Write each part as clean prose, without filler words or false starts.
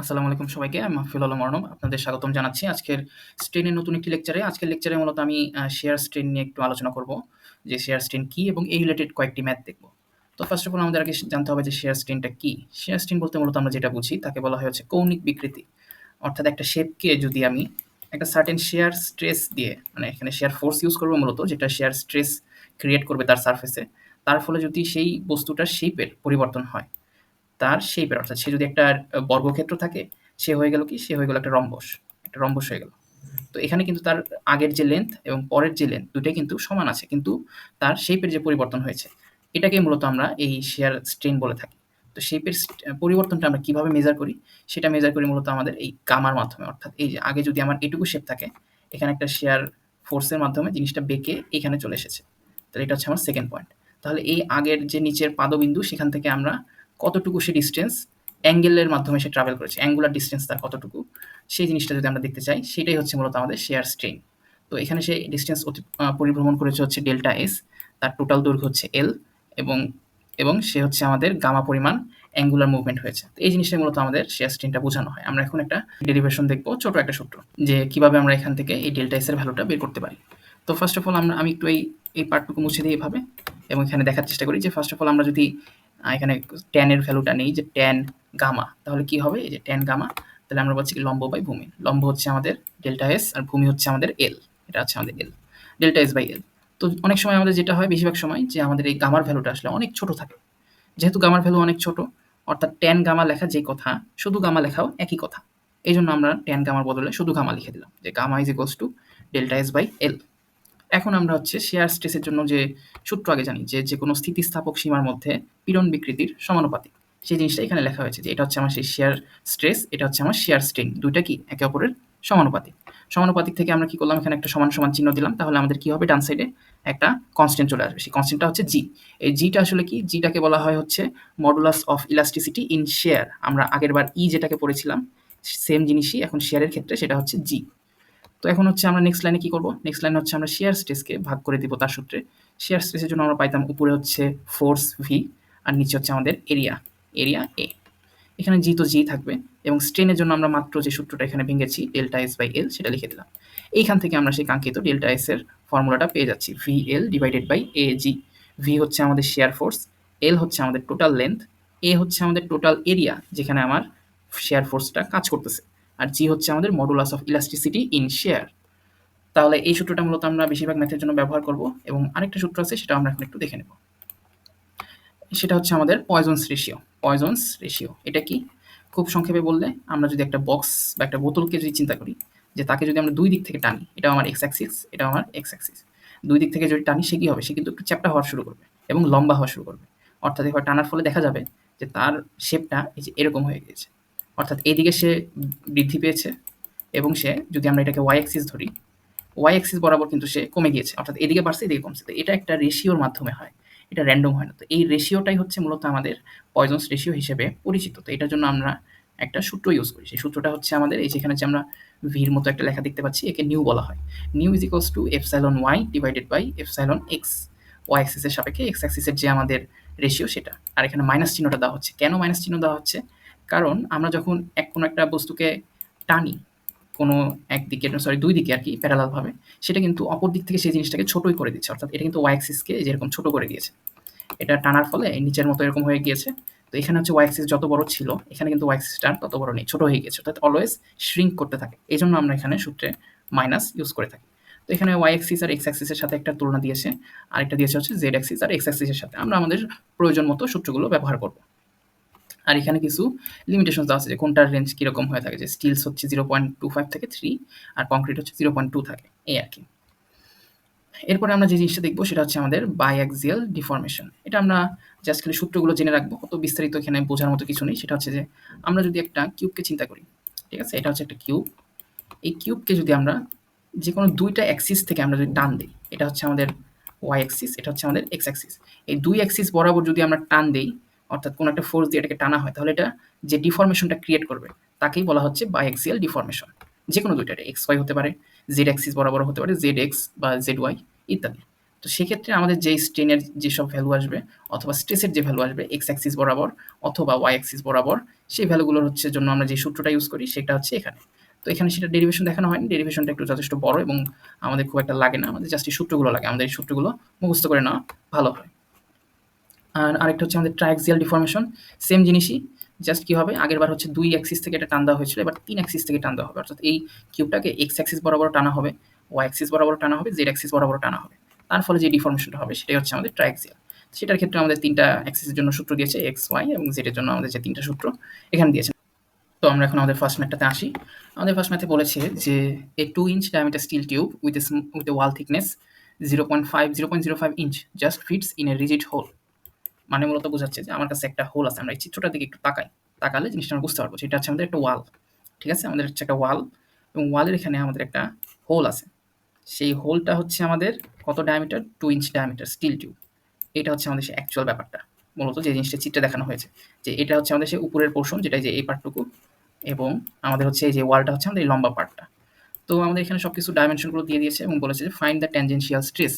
আসসালামু আলাইকুম সবাইকে। আমি মাহফিল আলম অর্ণব। আপনাদের স্বাগতম জানাচ্ছি আজকের স্ট্রেনের নতুন একটি লেকচারে। আজকের লেকচারে মূলত আমি শেয়ার স্ট্রেন নিয়ে একটু আলোচনা করব। যে শেয়ার স্ট্রেন কী এবং এই রিলেটেড কয়েকটি ম্যাথ দেখব। তো ফার্স্ট অফ অল আমাদের আগে জানতে হবে যে শেয়ার স্ট্রেনটা কী? শেয়ার স্ট্রেন বলতে মূলত আমরা যেটা বুঝি তাকে বলা হয় হচ্ছে কৌণিক বিকৃতি। অর্থাৎ একটা শেপকে যদি আমি একটা সার্টেন শেয়ার স্ট্রেস দিয়ে মানে এখানে শেয়ার ফোর্স ইউজ করব মূলত যেটা শেয়ার স্ট্রেস ক্রিয়েট করবে তার সারফেসে। তার ফলে যদি সেই বস্তুটার শেপের পরিবর্তন হয় তার শেপের অর্থাৎ সে যদি একটা বর্গক্ষেত্র থাকে, সে হয়ে গেল কি? সে হয়ে গেল একটা রম্বস। একটা রম্বস হয়ে গেল। তো এখানে কিন্তু তার আগের যে লেন্থ এবং পরের যে লেন্থ দুটোই কিন্তু সমান আছে। কিন্তু তার শেপের যে পরিবর্তন হয়েছে, এটাকেই মূলত আমরা এই শিয়ার স্ট্রেন বলে থাকি। তো শেপের পরিবর্তনটা আমরা কিভাবে মেজার করি? সেটা মেজার করি মূলত আমাদের এই গামার মাধ্যমে। অর্থাৎ এই যে আগে যদি আমার এটুকু শেপ থাকে, এখানে একটা শিয়ার ফোর্সের মাধ্যমে জিনিসটা বেঁকে এখানে চলে এসেছে। তাহলে এটা হচ্ছে আমার সেকেন্ড পয়েন্ট। তাহলে এই আগের যে নিচের পাদবিন্দু সেখান থেকে আমরা কতটুকু সে ডিসটেন্স অ্যাঙ্গেলের মাধ্যমে সে ট্রাভেল করেছে, অ্যাঙ্গুলার ডিসটেন্স তার কতটুকু, সেই জিনিসটা যদি আমরা দেখতে চাই সেটাই হচ্ছে মূলত আমাদের শেয়ার স্ট্রেন। তো এখানে সে ডিসটেন্স পরিভ্রমণ করেছে হচ্ছে ডেল্টা এস, তার টোটাল দৈর্ঘ্য হচ্ছে এল এবং এবং সে হচ্ছে আমাদের গামা পরিমাণ অ্যাঙ্গুলার মুভমেন্ট হয়েছে। তো এই জিনিসটাই মূলত আমাদের শেয়ার স্ট্রেনটা বোঝানো হয়। আমরা এখন একটা ডেরিভেশন দেখবো, ছোট একটা সূত্র, যে কিভাবে আমরা এখান থেকে এই ডেল্টা এস এর ভ্যালুটা বের করতে পারি। তো ফার্স্ট অফ অল আমি একটু এই পার্টটুকু মুছে দিই এভাবে এবং এখানে দেখার চেষ্টা করি যে ফার্স্ট অফ অল আমরা যদি এখানে ট্যান এর ভ্যালুটা নেই, যে ট্যান গামা, তাহলে কি হবে? এই যে ট্যান গামা, তাহলে আমরা বলছি কি লম্ব বাই ভূমি। লম্ব হচ্ছে আমাদের ডেল্টা এস আর ভূমি হচ্ছে আমাদের এল। এটা হচ্ছে আমাদের এল, ডেল্টা এস বাই এল। তো অনেক সময় আমাদের যেটা হয়, বেশিরভাগ সময়, যে আমাদের এই গামার ভ্যালুটা আসলে অনেক ছোট থাকে। যেহেতু গামার ভ্যালু অনেক ছোট, অর্থাৎ ট্যান গামা লেখা যে কথা, শুধু গামা লেখাও একই কথা। এই জন্য আমরা ট্যান গামার বদলে শুধু গামা লিখে দিলাম, যে gamma is equals to delta S by L. এখন আমরা হচ্ছে শেয়ার স্ট্রেসের জন্য যে সূত্র আগে জানি, যে যেকোনো স্থিতিস্থাপক সীমার মধ্যে পীড়ন বিকৃতির সমানুপাতিক, সেই জিনিসটা এখানে লেখা হয়েছে যে এটা হচ্ছে আমার সেই শেয়ার স্ট্রেস, এটা হচ্ছে আমার শেয়ার স্ট্রেন, দুইটা কি একে অপরের সমানুপাতিক। সমানুপাতিক থেকে আমরা কি করলাম? এখানে একটা সমান সমান চিহ্ন দিলাম। তাহলে আমাদের কি হবে? ডান সাইডে একটা কনস্ট্যান্ট চলে আসবে। সেই কনস্ট্যান্টটা হচ্ছে জি। এই জিটা আসলে কি? জিটাকে বলা হয় হচ্ছে modulus of elasticity in share. আমরা আগের বার ই যেটাকে পড়েছিলাম, সেম জিনিসই এখন শেয়ারের ক্ষেত্রে, সেটা হচ্ছে জি। তো এখন হচ্ছে আমরা নেক্সট লাইনে কি করব? নেক্সট লাইনে হচ্ছে আমরা শেয়ার স্ট্রেসকে ভাগ করে দিব তার সূত্রে। শেয়ার স্ট্রেসের জন্য আমরা পাইতাম উপরে হচ্ছে ফোর্স ভি আর নিচে হচ্ছে আমাদের এরিয়া, এরিয়া এ। এখানে জি তো জি থাকবে এবং স্ট্রেনের জন্য আমরা মাত্র যে সূত্রটা এখানে ভেঙেছি ডেল্টা এস বাই এল, সেটা লিখে দিলাম। এইখান থেকে আমরা সেই কাঙ্ক্ষিত ডেল্টা এস এর ফর্মুলাটা পেয়ে যাচ্ছি, V L divided by A G. V হচ্ছে আমাদের শেয়ার ফোর্স, এল হচ্ছে আমাদের টোটাল লেন্থ, এ হচ্ছে আমাদের টোটাল এরিয়া যেখানে আমার শেয়ার ফোর্সটা কাজ করতেছে, আর জি হচ্ছে আমাদের modulus of elasticity in share. তাহলে এই সূত্রটা মূলত আমরা বেশিরভাগ ম্যাথের জন্য ব্যবহার করব এবং আরেকটা সূত্র আছে, সেটা আমরা এখন একটু দেখে নেব। সেটা হচ্ছে আমাদের পয়জনস রেশিও। পয়জনস রেশিও এটা কি? খুব সংক্ষেপে বললে, আমরা যদি একটা বক্স বা একটা বোতলকে যদি চিন্তা করি, যে তাকে যদি আমরা দুই দিক থেকে টানি, এটা আমার এক্স অ্যাক্সিস, এটা আমার এক্স অ্যাক্সিস, দুই দিক থেকে যদি টানি, সে কি হবে? সে কিন্তু একটু চ্যাপ্টা হওয়া শুরু করবে এবং লম্বা হওয়া শুরু করবে। অর্থাৎ এবার টানার ফলে দেখা যাবে যে তার শেপটা এই যে এরকম হয়ে গিয়েছে। অর্থাৎ এইদিকে সে বৃদ্ধি পেয়েছে এবং সে, যদি আমরা এটাকে ওয়াই অ্যাক্সিস ধরি, ওয়াই অ্যাক্সিস বরাবর কিন্তু সে কমে গিয়েছে। অর্থাৎ এদিকে বাড়ছে, এদিকে কমছে। তো এটা একটা রেশিওর মাধ্যমে হয়, এটা র্যান্ডম হয় না। তো এই রেশিওটাই হচ্ছে মূলত আমাদের পয়জনস রেশিও হিসেবে পরিচিত। তো এটার জন্য আমরা একটা সূত্র ইউজ করি। সেই সূত্রটা হচ্ছে আমাদের এই যেখানে যে আমরা ভির মতো একটা লেখা দেখতে পাচ্ছি, একে নিউ বলা হয়। Nu is equals to epsilon y divided by epsilon x. Y অ্যাক্সিসের সাপেক্ষে এক্স অ্যাক্সিসের যে আমাদের রেশিও সেটা। আর এখানে মাইনাস চিহ্নটা দেওয়া হচ্ছে। কেন মাইনাস চিহ্ন দেওয়া হচ্ছে? কারণ আমরা যখন কোনো একটা বস্তুকে টানি, কোনো একদিকে, সরি দুই দিকে আর কি, প্যারালাল ভাবে, সেটা কিন্তু অপর দিক থেকে সেই জিনিসটাকে ছোটই করে দিচ্ছে। অর্থাৎ এটা কিন্তু ওয়াই অ্যাক্সিসকে যেরকম ছোট করে দিয়েছে, এটা টানার ফলে নিচের মতো এরকম হয়ে গিয়েছে। তো এখানে হচ্ছে ওয়াই অ্যাক্সিস যত বড় ছিল, এখানে কিন্তু ওয়াই অ্যাক্সিসটা তত বড় নেই, ছোট হয়ে গেছে। অর্থাৎ অলওয়েজ শ্রিঙ্ক করতে থাকে। এই জন্য আমরা এখানে সূত্রে মাইনাস ইউজ করে থাকি। তো এখানে ওয়াই অ্যাক্সিস আর এক্স অ্যাক্সিসের সাথে একটা তুলনা দিয়েছে, আরেকটা দিয়েছে হচ্ছে জেড অ্যাক্সিস আর এক্স অ্যাক্সিসের সাথে। আমরা আমাদের প্রয়োজন মতো সূত্রগুলো ব্যবহার করব। আর এখানে কিছু লিমিটেশন দেওয়া আছে, যে কোনটার রেঞ্জ কীরকম হয়ে থাকে, যে স্টিলস হচ্ছে 0.25 থেকে 3 আর কংক্রিট হচ্ছে 0.2 থাকে, এই আর কি। এরপরে আমরা যে জিনিসটা দেখবো সেটা হচ্ছে আমাদের বাইঅ্যাক্সিয়াল ডিফরমেশন। এটা আমরা জাস্ট খালি সূত্রগুলো জেনে রাখবো, অত বিস্তারিত এখানে বোঝার মতো কিছু নেই। সেটা হচ্ছে যে আমরা যদি একটা কিউবকে চিন্তা করি, ঠিক আছে, এটা হচ্ছে একটা কিউব। এই কিউবকে যদি আমরা যে কোনো দুইটা অ্যাক্সিস থেকে আমরা যদি টান দিই, এটা হচ্ছে আমাদের ওয়াই অ্যাক্সিস, এটা হচ্ছে আমাদের এক্স অ্যাক্সিস, এই দুই অ্যাক্সিস বরাবর যদি আমরা টান দিই, অর্থাৎ কোনো একটা ফোর্স দিয়ে এটাকে টানা হয়, তাহলে এটা যে ডিফরমেশনটা ক্রিয়েট করবে তাকেই বলা হচ্ছে বাইঅ্যাক্সিয়াল ডিফরমেশন। যে কোনো দুইটা, এক্স ওয়াই হতে পারে, জেড অ্যাক্সিস বরাবর হতে পারে জেড এক্স বা জেড ওয়াই ইত্যাদি। তো সেক্ষেত্রে আমাদের যেই স্ট্রেনের যেসব ভ্যালু আসবে অথবা স্ট্রেসের যে ভ্যালু আসবে এক্স অ্যাক্সিস বরাবর অথবা ওয়াই অ্যাক্সিস বরাবর, সেই ভ্যালুগুলোর হচ্ছে জন্য আমরা যে সূত্রটা ইউজ করি সেটা হচ্ছে এখানে। তো এখানে সেটা ডেরিভেশন দেখানো হয়নি, ডেরিভেশনটা একটু যথেষ্ট বড় এবং আমাদের খুব একটা লাগে না, আমাদের জাস্ট এই সূত্রগুলো লাগে, আমাদের এই সূত্রগুলো মুখস্থ করে নেওয়া ভালো হয়। আর আরেকটা হচ্ছে আমাদের ট্রায়াক্সিয়াল ডিফরমেশন, সেম জিনিসই, জাস্ট কি হবে আগেরবার হচ্ছে 2 অ্যাক্সিস থেকে এটা টান দেওয়া হয়েছিল, এবার 3 অ্যাক্সিস থেকে টান দেওয়া হবে, অর্থাৎ এই কিউবটাকে এক্স অ্যাক্সিস বরাবর টানা হবে, ওয়াই অ্যাক্সিস বরাবর টানা হবে, জেড অ্যাক্সিস বরাবর টানা হবে। তার ফলে যে ডিফরমেশনটা হবে সেটাই হচ্ছে আমাদের ট্রায়াক্সিয়াল। সেটার ক্ষেত্রে আমাদের 3টা অ্যাক্সিসের জন্য সূত্র দিয়েছে, এক্স, ওয়াই এবং জেড এর জন্য আমাদের যে 3টা সূত্র এখানে দিয়েছে। তো আমরা এখন আমাদের ফার্স্ট ম্যাথটাতে আসি। আমাদের ফার্স্ট ম্যাথে বলেছে যে a 2 inch diameter steel tube with a wall thickness 0.05 inch just fits in a rigid hole. মানে মূলত বোঝাচ্ছে যে আমার কাছে একটা হোল আছে, আমরা এই চিত্রটার দিকে একটু তাকালে জিনিসটা আমরা বুঝতে পারবো যে এটা হচ্ছে আমাদের একটা ওয়াল, ঠিক আছে, আমাদের হচ্ছে একটা ওয়াল এবং ওয়ালের এখানে আমাদের একটা হোল আছে। সেই হোলটা হচ্ছে আমাদের কত diameter, 2 inch diameter steel tube. এটা হচ্ছে আমাদের সেই অ্যাকচুয়াল ব্যাপারটা, মূলত যে জিনিসটা চিত্রে দেখানো হয়েছে, যে এটা হচ্ছে আমাদের সেই উপরের পোর্শন, যেটা যে এই পার্টটুকু, এবং আমাদের হচ্ছে এই যে ওয়ালটা হচ্ছে আমাদের এই লম্বা পার্টটা। তো আমাদের এখানে সবকিছু ডাইমেনশনগুলো দিয়ে দিয়েছে এবং বলেছে যে find the tangential stress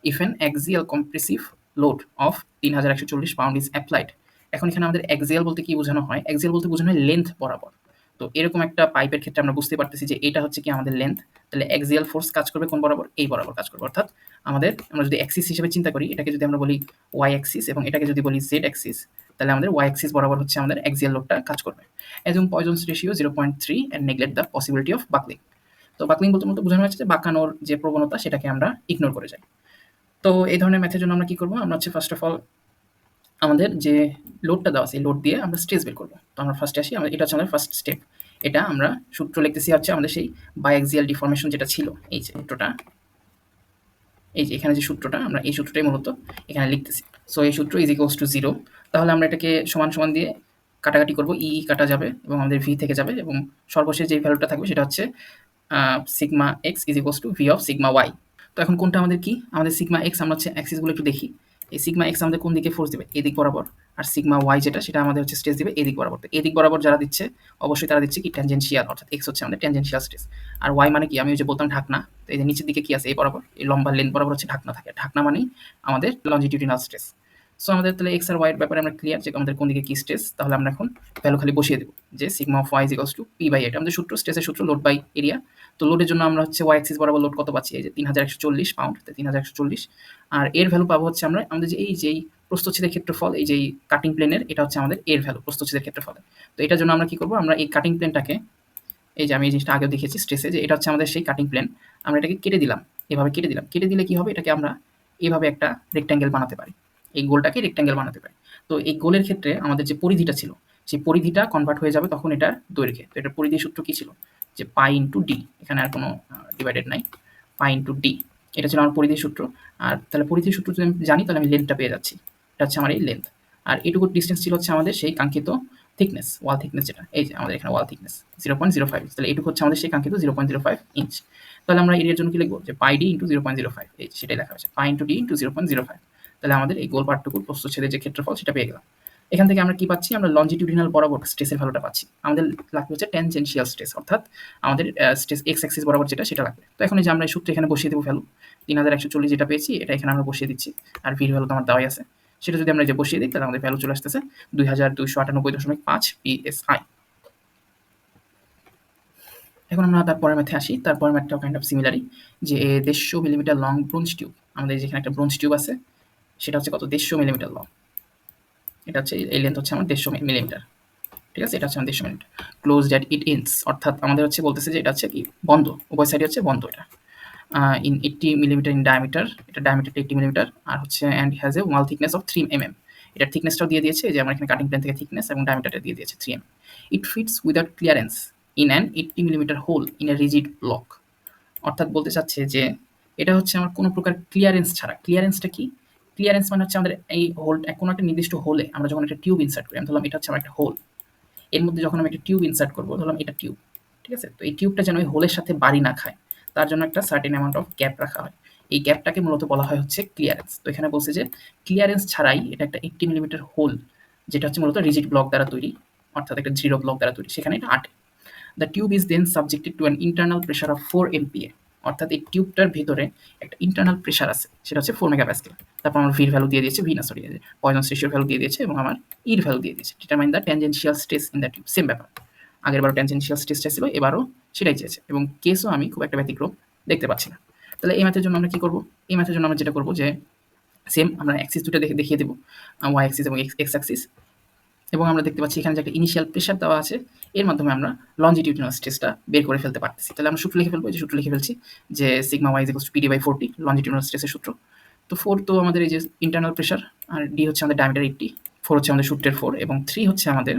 if an axial compressive load of 3140 pound is applied. এখন এখানে আমাদের অ্যাক্সিয়াল বলতে কি বোঝানো হয়, অ্যাক্সিয়াল বলতে বোঝানো হয় লেন্থ বরাবর। তো এরকম একটা পাইপের ক্ষেত্রে আমরা বুঝতে পারতেছি যে এটা হচ্ছে কি আমাদের লেন্থ, তাহলে অ্যাক্সিয়াল ফোর্স কাজ করবে কোন বরাবর, এই বরাবর কাজ করবে, অর্থাৎ আমরা যদি অ্যাক্সিস হিসেবে চিন্তা করি, এটাকে যদি আমরা বলি ওয়াই অ্যাক্সিস এবং এটাকে যদি বলি জেড অ্যাক্সিস, তাহলে আমাদের ওয়াই অ্যাক্সিস বরাবর হচ্ছে আমাদের অ্যাক্সিয়াল লোডটা কাজ করবে। Assume পয়জনস ratio 0.3 and neglect the possibility of buckling. তো বাকলিং বলতে মূলত বোঝানো হচ্ছে যে বাঁকানোর যে প্রবণতা সেটাকে আমরা ইগনোর করে যাই। তো এই ধরনের ম্যাথের জন্য আমরা কি করব, আমরা হচ্ছে ফার্স্ট অফ অল আমাদের যে লোডটা দেওয়া আছে এই লোড দিয়ে আমরা স্ট্রেস বের করব। তো আমরা ফার্স্টে আসি, এটা হচ্ছে আমাদের ফার্স্ট স্টেপ। এটা আমরা সূত্র লিখতেছি হচ্ছে আমাদের সেই বায়াক্সিয়াল ডিফরমেশন যেটা ছিল, এই যে সূত্রটা, এই যে এখানে যে সূত্রটা, আমরা এই সূত্রটাই মূলত এখানে লিখতেছি। সো এই সূত্র ইজ ইকুয়ালস টু 0। তাহলে আমরা এটাকে সমান সমান দিয়ে কাটাকাটি করব, কাটা যাবে এবং আমাদের ভি থেকে যাবে এবং সর্বশেষ যে ভ্যালুটা থাকবে সেটা হচ্ছে sigma X is equals to V of sigma Y. তো এখন কোনটা আমাদের কি, আমাদের সিগমা এক্স, আমরা হচ্ছে অ্যাক্সিসগুলো একটু দেখি। এই সিগমা এক্স আমাদের কোন দিকে ফোর্স দিবে, এদিক বরাবর, আর সিগমা ওয়াই যেটা সেটা আমাদের হচ্ছে স্ট্রেস দিবে এদিক বরাবর। তো এদিক বরাবর যারা দিচ্ছে অবশ্যই তারা দিচ্ছে কি ট্যানজেনশিয়াল, অর্থাৎ এক্স হচ্ছে আমাদের ট্যানজেনশিয়াল স্ট্রেস। আর ওয়াই মানে কি, আমি ওই যে বলতাম ঢাকনা, তো এই যে নিচের দিকে কি আছে, এই বরাবর এই লম্বা লেন্থ বরাবর হচ্ছে ঢাকনা থাকে, ঢাকনা মানেই আমাদের লঞ্জিটিউডিনাল স্ট্রেস। সো আমাদের তাহলে এক্স আর ওয়াইয়ের ব্যাপারে আমরা ক্লিয়ার যে আমাদের কোন দিকে কি স্ট্রেস, তাহলে আমরা এখন ভ্যালু খালি বসিয়ে দেবো যে sigma of Y is equals to P by এটা আমাদের সূত্র, স্ট্রেসের সূত্র, লোড বাই এরিয়া। তো লোডের জন্য আমরা হচ্ছে ওয়াই অ্যাক্সিস বরাবর লোড কত পাচ্ছি, এই যে 3140 পাউন্ড, 3140। আর এর ভ্যালু পাবো হচ্ছে আমরা আমাদের যে এই প্রস্থচ্ছেদের ক্ষেত্রফল, এই যে কাটিং প্লেনের, এটা হচ্ছে আমাদের এর ভ্যালু প্রস্থচ্ছেদের ক্ষেত্রফলে। তো এটার জন্য আমরা কি করবো, আমরা এই কাটিং প্লেনটাকে, এই যে আমি এই জিনিসটা আগেও দেখিয়েছি স্ট্রেসে, যে এটা হচ্ছে আমাদের সেই কাটিং প্লেন, আমরা এটাকে কেটে দিলাম, এভাবে কেটে দিলাম। কেটে দিলে কি হবে, এটাকে আমরা এভাবে একটা রেক্ট্যাঙ্গেল বানাতে পারি, এই গোলটাকে রেক্ট্যাঙ্গেল বানাতে পারি। তো এই গোলের ক্ষেত্রে আমাদের যে পরিধিটা ছিল, সেই পরিধিটা কনভার্ট হয়ে যাবে তখন এটার দৈর্ঘ্যে। তো এটার পরিধির সূত্র কি ছিল, যে পাই ইন্টু ডি, এখানে আর কোনো ডিভাইডেড নাই, পাই ইন্টু ডি, এটা ছিল আমার পরিধির সূত্র। আর তাহলে পরিধির সূত্র যদি আমি জানি তাহলে আমি লেন্থটা পেয়ে যাচ্ছি, এটা হচ্ছে আমার এই লেন্থ। আর এটুকু ডিস্টেন্স ছিল হচ্ছে আমাদের সেই কাঙ্ক্ষিত থিকনেস, ওয়াল থিকনেস যেটা, এই যে আমাদের এখানে ওয়াল থিকনেস 0.05, তাহলে এটুকু হচ্ছে আমাদের সেই কাঙ্ক্ষিত 0.05 ইঞ্চ। তাহলে আমরা এরিয়ার জন্য কি লিখবো, যে পাই ডি ইন্টু 0.05, এই সেটাই লেখা হয়েছে, পাই ইন্টু ডি ইন্টু 0.05। তাহলে আমাদের এই গোল পার্টটুকুর প্রস্থচ্ছেদের যে ক্ষেত্রফল সেটা পেয়ে গেলাম। এখান থেকে আমরা কি পাচ্ছি, আমরা লঞ্জিটিউডিনাল বরাবর স্ট্রেসের ভ্যালুটা পাচ্ছি। আমাদের লাগবে হচ্ছে ট্যানজেনশিয়াল স্ট্রেস, অর্থাৎ আমাদের স্ট্রেস এক্স অ্যাক্সিস বরাবর যেটা সেটা লাগবে। তো এখন এই যে আমরা এই সূত্রে এখানে বসিয়ে দেবো ভ্যালু, 3140 যেটা পেয়েছি এটা এখানে আমরা বসিয়ে দিচ্ছি, আর ভির ভ্যালু তো আমার দেওয়াই আছে, সেটা যদি আমরা যে বসিয়ে দিই তাহলে আমাদের ভ্যালু চলে আসতেছে 2298.5 PSI। এখন আমরা তারপরের ম্যাথে আসি, তারপরের ম্যাথটাও কাইন্ড অফ সিমিলারই, যে 150 মিলিমিটার লং ব্রোঞ্জ টিউব, আমাদের যেখানে একটা ব্রোঞ্জ টিউব আছে সেটা হচ্ছে কত, 150 মিলিমিটার লং, এটা হচ্ছে এই লেন্থ হচ্ছে আমার 150 মিলিমিটার, ঠিক আছে, এটা হচ্ছে আমার 150 মিলিমিটার। ক্লোজ দ্যাট ইট ইনস, অর্থাৎ আমাদের হচ্ছে বলতেছে যে এটা হচ্ছে কি বন্ধ, উভয় সাইডে হচ্ছে বন্ধ এটা। ইন 80 মিলিমিটার ইন ডায়ামিটার, এটা ডায়ামিটারটা 80 মিলিমিটার, আর হচ্ছে and has a wall thickness of 3 mm। এটার থিকনেসটাও দিয়ে দিয়েছে, যে আমার এখানে কাটিং প্লেন থেকে থিকনেস এবং ডায়ামিটারটা দিয়ে দিয়েছে 3 mm। It fits without clearance in an 80 millimetre hole in a rigid block. অর্থাৎ বলতে চাচ্ছে যে এটা হচ্ছে আমার কোনো প্রকার ক্লিয়ারেন্স ছাড়া। ক্লিয়ারেন্সটা কি, ক্লিয়ারেন্স মানে হচ্ছে আমাদের এই হোল, কোনো একটা নির্দিষ্ট হোলে আমরা যখন একটা টিউব ইনসার্ট করি, আমি ধরলাম এটা হচ্ছে আমার একটা হোল, এর মধ্যে যখন আমি একটা টিউব ইনসার্ট করবো, ধরলাম এটা টিউব, ঠিক আছে, তো এই টিউবটা যেন ওই হোলের সাথে বাড়ি না খায়, তার জন্য একটা সার্টেন অ্যামাউন্ট অফ গ্যাপ রাখা হয়, এই গ্যাপটাকে মূলত বলা হয় হচ্ছে ক্লিয়ারেন্স। তো এখানে বলছে যে ক্লিয়ারেন্স ছাড়াই এটা একটা 80 মিলিমিটার হোল, যেটা হচ্ছে মূলত রিজিড ব্লক দ্বারা তৈরি, অর্থাৎ একটা দৃঢ় ব্লক দ্বারা তৈরি, সেখানে এটা আটে। The tube is then subjected to an internal pressure of 4 MPa। অর্থাৎ এই টিউবটার ভিতরে একটা ইন্টারনাল প্রেশার আছে, সেটা হচ্ছে 4 মেগাপ্যাসকেল। তারপর আমার ভির ভ্যালু দিয়ে দিয়েছে, ভি না সরি পয়সনস রেশিওর ভ্যালু দিয়ে দিয়েছে এবং আমার ইর ভ্যালু দিয়ে দিয়েছে। Determine the tangential stress in the tube, same ব্যাপার। আগেরবারও ট্যানজেনশিয়াল স্ট্রেস চাইছিল, এবারও সেটাই চেয়েছে এবং কেসও আমি খুব একটা ব্যতিক্রম দেখতে পাচ্ছি না। তাহলে এই ম্যাথের জন্য আমরা কি করব? এই ম্যাথের জন্য আমরা যেটা করব যে সেম আমরা অ্যাক্সিস দুটো দেখিয়ে দেবো, ওয়াই অ্যাক্সিস এবং এক্স অ্যাক্সিস, এবং আমরা দেখতে পাচ্ছি এখানে যে একটা ইনিশিয়াল প্রেশার দেওয়া আছে, এর মাধ্যমে আমরা লঞ্জিটিউডিনাল স্ট্রেসটা বের করে ফেলতে পারতেছি। তাহলে আমরা সূত্র লিখে ফেলবো, এই যে সূত্র লিখে ফেলছি যে sigma Y equals to PD by 4টি, লঞ্জিটিউডিনাল স্ট্রেসের সূত্র। তো 4 তো আমাদের এই যে ইন্টারনাল প্রেশার, আর ডি হচ্ছে আমাদের ডায়ামিটার 80, 4 হচ্ছে আমাদের সূত্রের 4 এবং 3 হচ্ছে আমাদের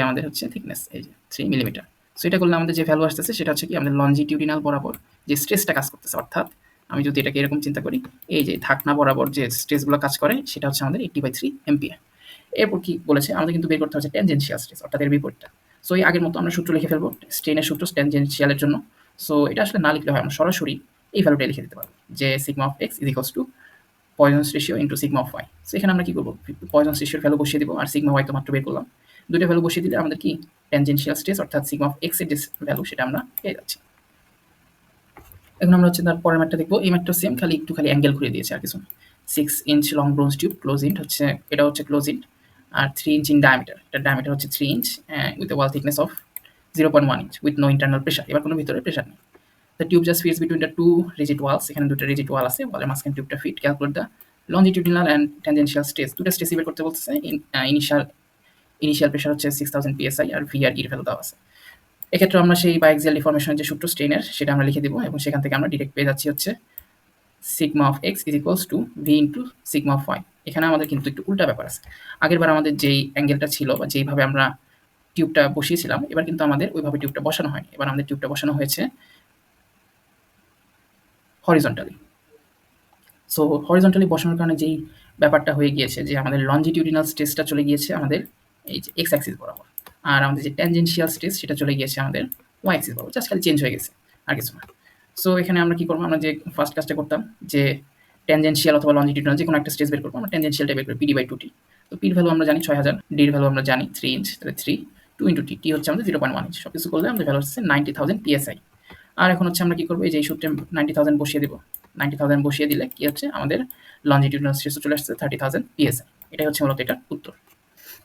আমাদের হচ্ছে থিকনেস, এই যে 3 মিলিমিটার। সো এটা করলে আমাদের যে ভ্যালু আসতেছে সেটা হচ্ছে কি আমাদের লঞ্জিটিউডিনাল বরাবর যে স্ট্রেসটা কাজ করতেছে, অর্থাৎ আমি যদি এটাকে এরকম চিন্তা করি, এই যে ঢাকনা বরাবর যে স্ট্রেসগুলো কাজ করে সেটা হচ্ছে আমাদের 80/3 এমপিএ। এরপর কি বলেছে, আমাদের কিন্তু বের করতে হচ্ছে ট্যানজেনশিয়াল স্ট্রেস, অর্থাৎ এর বিপরীতটা। সো এই আগের মতো আমরা সূত্র লিখে ফেলবো, স্ট্রেনের সূত্র ট্যানজেনশিয়ালের জন্য। সো এটা আসলে না লিখলে হয়, আমরা সরাসরি এই ভ্যালুটা লিখে দিতে পারবো যে sigma of x is equals to Poisson's ratio into sigma of y. So এখানে আমরা কি করবো, পয়সনস রেশিওর ভ্যালু বসিয়ে দিব আর সিগমা ওয়াই তো মাত্র বের করলাম, দুটো ভ্যালু বসিয়ে দিলে আমাদের কি ট্যানজেনশিয়াল স্ট্রেস অর্থাৎ সিগমা অফ এক্স এর যে ভ্যালু সেটা আমরা পেয়ে যাচ্ছি। এখন আমরা হচ্ছে তার পরের ম্যাটটা দেখবো, এই ম্যাটটা সেম, খালি একটু খালি অ্যাঙ্গেল ঘুরিয়ে দিয়েছে আর কিছু না। 6 inch long bronze tube, close end হচ্ছে, এটা হচ্ছে ক্লোজ ইন্ট, আর 3 ইঞ্চ ইন ডায়ামিটার, এটার ডায়ামিটার হচ্ছে 3 inch with a wall thickness of 0.1 inch with no internal pressure, এবার কোনো ভিতরে প্রেশার নেই। The tube just fits between the two rigid walls, এখানে দুটো রিজিড ওয়াল আছে, ওয়ালের মাঝখানে টিউবটা fit. Calculate the longitudinal and tangential stress, দুটো স্ট্রেসই বের করতে বলতেছে। ইনিশিয়াল প্রেশার হচ্ছে 6000 psi আর ভি আর ইর ভ্যালু দেওয়া আছে। এক্ষেত্রে আমরা সেই বায়াক্সিয়াল ডিফরমেশনের যে সূত্র স্ট্রেনের সেটা আমরা লিখে দিব এবং সেখান থেকে আমরা ডিরেক্ট পেয়ে যাচ্ছি হচ্ছে sigma of x is equals to V into sigma of Y. এখানে আমাদের কিন্তু একটু উল্টা ব্যাপার আছে, আগেরবার আমাদের যেই অ্যাঙ্গেলটা ছিল বা যেইভাবে আমরা টিউবটা বসিয়েছিলাম, এবার কিন্তু আমাদের ওইভাবে টিউবটা বসানো হয়নি, এবার আমাদের টিউবটা বসানো হয়েছে হরিজন্টালি। সো হরিজন্টালি বসানোর কারণে যেই ব্যাপারটা হয়ে গিয়েছে যে আমাদের লঞ্জিটিউডিনাল স্ট্রেসটা চলে গিয়েছে আমাদের এই যে এক্স অ্যাক্সিস বরাবর, আর আমাদের যে ট্যানজেনশিয়াল স্ট্রেস সেটা চলে গিয়েছে আমাদের ওয়াই অ্যাক্সিস বরাবর, জাস্ট খালি চেঞ্জ হয়ে গেছে আর কিছু না। সো এখানে আমরা কি করবো, আমরা যে ফার্স্ট কাজটা করতাম যে ট্যানজেনশিয়াল অথবা লঞ্জিটিউডিনাল যে কোনো একটা স্ট্রেস বের করবো, আমরা ট্যানজেনশিয়ালটা বের করি পিডি বাই 2টি। তো পির ভ্যালু আমরা জানি 6000, ডির ভ্যালু আমরা জানি 3 ইঞ্চ, তাহলে 3 2 ইন্টু টি, টি হচ্ছে আমাদের 0.1 ইঞ্চ, সব কিছু করলে আমাদের ভ্যালু হচ্ছে 90000 psi। আর এখন হচ্ছে আমরা কি করবো, এই যে সূত্রে 90000 বসিয়ে দিব, 90000 বসিয়ে দিলে কি হচ্ছে আমাদের লঞ্জিটিউডিনাল স্ট্রেস চলে আসছে 30000 psi। এটাই হচ্ছে মূলত এটার উত্তর।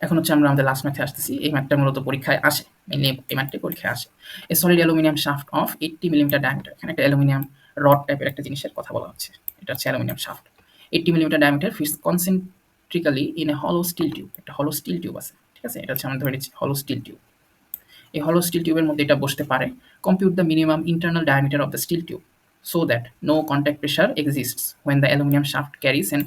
এখন হচ্ছে আমরা আমাদের লাস্ট ম্যাথে আসতেছি, এই ম্যাথটা মূলত পরীক্ষায় আসে, মেইনলি এই ম্যাথটাই পরীক্ষায় আসে। এ solid aluminium shaft of 80 millimetre diameter, এখানে একটা অ্যালুমিনিয়াম রড টাইপের একটা জিনিসের কথা বলা হচ্ছে, এটা হচ্ছে aluminium shaft 80 millimetre diameter, fits concentrically in a hollow steel tube, একটা হলো স্টিল টিউব আছে, ঠিক আছে, এটা হচ্ছে আমরা ধরে নিচ্ছি হলো স্টিল টিউব। এই হলো স্টিল টিউবের মধ্যে এটা বসতে পারে। Compute the minimum internal diameter of the steel tube so that no contact pressure exists when the aluminum shaft carries an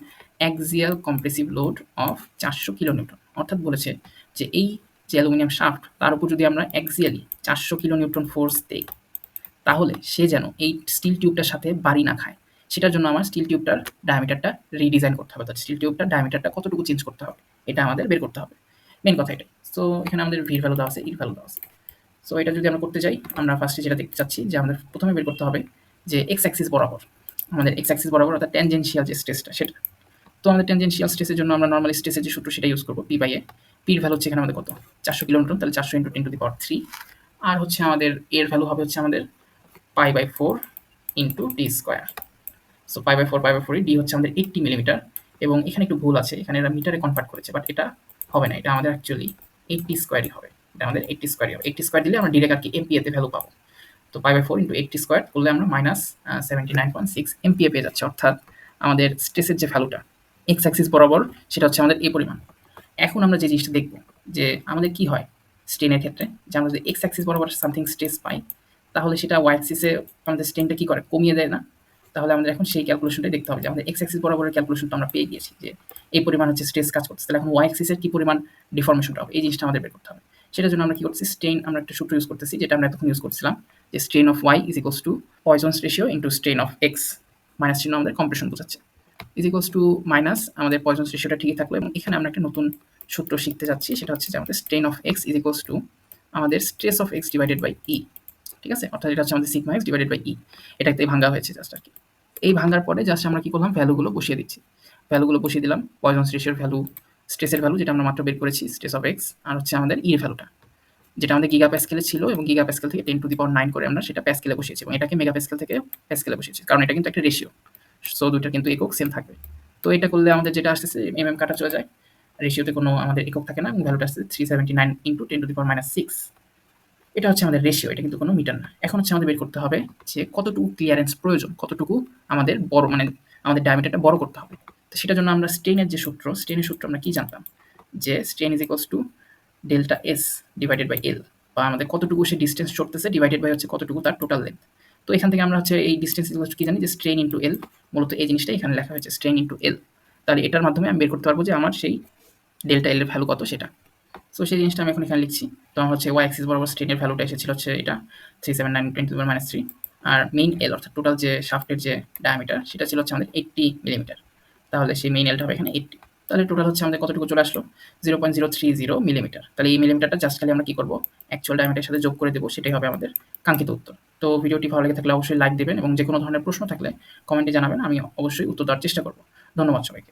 axial compressive load of 400 kilonewton. অর্থাৎ বলেছে যে এই যে অ্যালুমিনিয়াম শাফট তার উপর যদি আমরা অ্যাক্সিয়ালি 400 কিলোনিউটন ফোর্স দেই, তাহলে সে যেন এই স্টিল টিউবটার সাথে বাড়ি না খায়, সেটার জন্য আমার স্টিল টিউবটার ডায়ামিটারটা রিডিজাইন করতে হবে, স্টিল টিউবটার ডায়ামিটারটা কতটুকু চেঞ্জ করতে হবে এটা আমাদের বের করতে হবে, মেন কথা এটাই। সো এখানে আমাদের ভির ভ্যালু দেওয়া আছে, ইর ভ্যালু দেওয়া আছে। সো এটা যদি আমরা করতে যাই, আমরা ফার্স্টে যেটা দেখতে চাচ্ছি যে আমাদের প্রথমে বের করতে হবে যে এক্স অ্যাক্সিস বরাবর, আমাদের এক্স অ্যাক্সিস বরাবর অর্থাৎ ট্যানজেনশিয়াল যে স্ট্রেসটা সেটা। তো আমাদের ট্যানজেনশিয়াল স্ট্রেসের জন্য আমরা নর্মাল স্ট্রেসের যে সূত্র সেটা ইউজ করবো, পি বাই এ। পির ভ্যালু হচ্ছে এখানে আমাদের কত 400 কিলোনিউটন, তাহলে 400 ইন্টু 10 টু দি পাওয়ার 3, আর হচ্ছে আমাদের এর ভ্যালু হবে হচ্ছে আমাদের pi by 4 into T square. So pi by 4 D হচ্ছে আমাদের 80 মিলিমিটার, এবং এখানে একটু ভুল আছে, এখানে এরা মিটারে কনভার্ট করেছে, বাট এটা হবে না, এটা আমাদের অ্যাকচুয়ালি 80 স্কোয়ারই হবে, এটা আমাদের 80 স্কোয়ারই হবে। 80 স্কোয়ার দিলে আমরা ডিরেক্ট আর কি এমপিএতে ভ্যালু পাবো। তো পাই বাই 4 ইন্টু 80 স্কোয়ার করলে আমরা মাইনাস 79.6 এমপিএ পেয়ে যাচ্ছে, অর্থাৎ আমাদের স্ট্রেসের যে ভ্যালুটা এক্স অ্যাক্সিস বরাবর সেটা হচ্ছে আমাদের এই পরিমাণ। এখন আমরা যে জিনিসটা দেখব যে আমাদের কি হয় স্ট্রেনের ক্ষেত্রে, যে আমরা যদি এক্স অ্যাক্সিস বরাবর সামথিং স্ট্রেস পাই, তাহলে সেটা ওয়াই অ্যাক্সিসে আমাদের স্ট্রেনটা কি করে, কমিয়ে দেয় না? তাহলে আমাদের এখন সেই ক্যালকুলেশনটাই দেখতে হবে যে আমাদের এক্স অ্যাক্সিস বরাবরের ক্যালকুলেশনটা আমরা পেয়ে গিয়েছি যে এই পরিমাণ হচ্ছে স্ট্রেস কাজ করতেছে, তাহলে এখন ওয়াই অ্যাক্সিসের কি পরিমাণ ডিফরমেশনটা হবে এই জিনিসটা আমাদের বের করতে হবে। সেটার জন্য আমরা কি করছি, স্ট্রেন আমরা একটা সূত্র ইউজ করতেছি যেটা আমরা এতক্ষণ ইউজ করছিলাম, যে strain of Y is equals to Poisson's ratio into strain of X, minus চিহ্ন আমাদের কম্প্রেশন বোঝাচ্ছে, ইজ ইকুয়ালস টু মাইনাস আমাদের পয়সনস রেশিওটা ঠিকই থাকলো, এবং এখানে আমরা একটা নতুন সূত্র শিখতে যাচ্ছি, সেটা হচ্ছে যে আমাদের strain of x is equals to আমাদের stress of X divided by E, ঠিক আছে, অর্থাৎ এটা হচ্ছে আমাদের sigma X divided by E, এটাতে ভাঙা হয়েছে জাস্ট আর কি। এই ভাঙার পরে জাস্ট আমরা কি করলাম, ভ্যালুগুলো বসিয়ে দিচ্ছি, ভ্যালুগুলো বসিয়ে দিলাম, পয়সনস রেশিওর ভ্যালু, স্ট্রেসের ভ্যালু যেটা আমরা মাত্র বের করেছি স্ট্রেস অফ এক্স, আর হচ্ছে আমাদের ইর ভ্যালুটা। যেটা আমাদের গিগা প্যাসকেলে ছিল এবং গিগা প্যাসকেল থেকে 10⁹ করে আমরা সেটা প্যাসকেলে বসিয়েছি এবং এটাকে মেগা প্যাসকেল থেকে প্যাসকেলে বসিয়েছি, কারণ এটা কিন্তু একটা রেশিও। সো দুইটার কিন্তু একক সেম থাকবে। তো এটা করলে আমাদের যেটা আসতেছে কাটা চলে যায়, রেশিওতে কোনো আমাদের একক থাকে না এবং ভ্যালুটা আসছে 379 ইন্টু 10⁻6। এটা হচ্ছে আমাদের রেশিও, এটা কিন্তু কোনো মিটার না। এখন হচ্ছে আমাদের বের করতে হবে যে কতটুকু ক্লিয়ারেন্স প্রয়োজন, কতটুকু আমাদের বড় মানে আমাদের ডায়ামিটারটা বড় করতে হবে। তো সেটার জন্য আমরা স্ট্রেনের যে সূত্র, স্ট্রেনের সূত্র আমরা কি জানতাম যে strain is equals to delta S divided by L, বা আমাদের কতটুকু সে ডিস্টেন্স চড়তেছে ডিভাইডেড বাই হচ্ছে কতটুকু তার টোটাল লেন্থ। তো এখান থেকে আমরা হচ্ছে এই ডিস্টেন্স ইকুয়ালস কি জানি যে স্ট্রেন ইন্টু এল, মূলত এই জিনিসটা এখানে লেখা হয়েছে স্ট্রেন ইন্টু এল। তাহলে এটার মাধ্যমে আমি বের করতে পারবো যে আমার সেই ডেল্টা এল এর ভ্যালু কত সেটা। সো সেই জিনিসটা আমি এখন এখানে লিখছি। তো আমার হচ্ছে ওয়াই অ্যাক্সিস বরাবর স্ট্রেনের ভ্যালুটা এসেছিল হচ্ছে এটা 379 × 10⁻³ আর মেইন এল অর্থাৎ টোটাল যে শাফটের যে ডায়ামিটার সেটা ছিল হচ্ছে আমাদের 80 মিলিমিটার। তাহলে সেই মেইন এলটা হবে এখানে 80। তাহলে টোটাল হচ্ছে আমাদের কতটুকু চলে আসলো 0.030 মিলিমিটার। তাহলে এই মিলিমিটারটা জাস্ট খালি আমরা কি করবো অ্যাকচুয়াল ডায়ামিটারের সাথে যোগ করে দেবো, সেটাই হবে আমাদের কাঙ্ক্ষিত উত্তর। তো ভিডিওটি ভালো লেগে থাকলে অবশ্যই লাইক দেবেন এবং যে কোনো ধরনের প্রশ্ন থাকলে কমেন্টে জানাবেন, আমি অবশ্যই উত্তর দেওয়ার চেষ্টা করবো। ধন্যবাদ সবাইকে।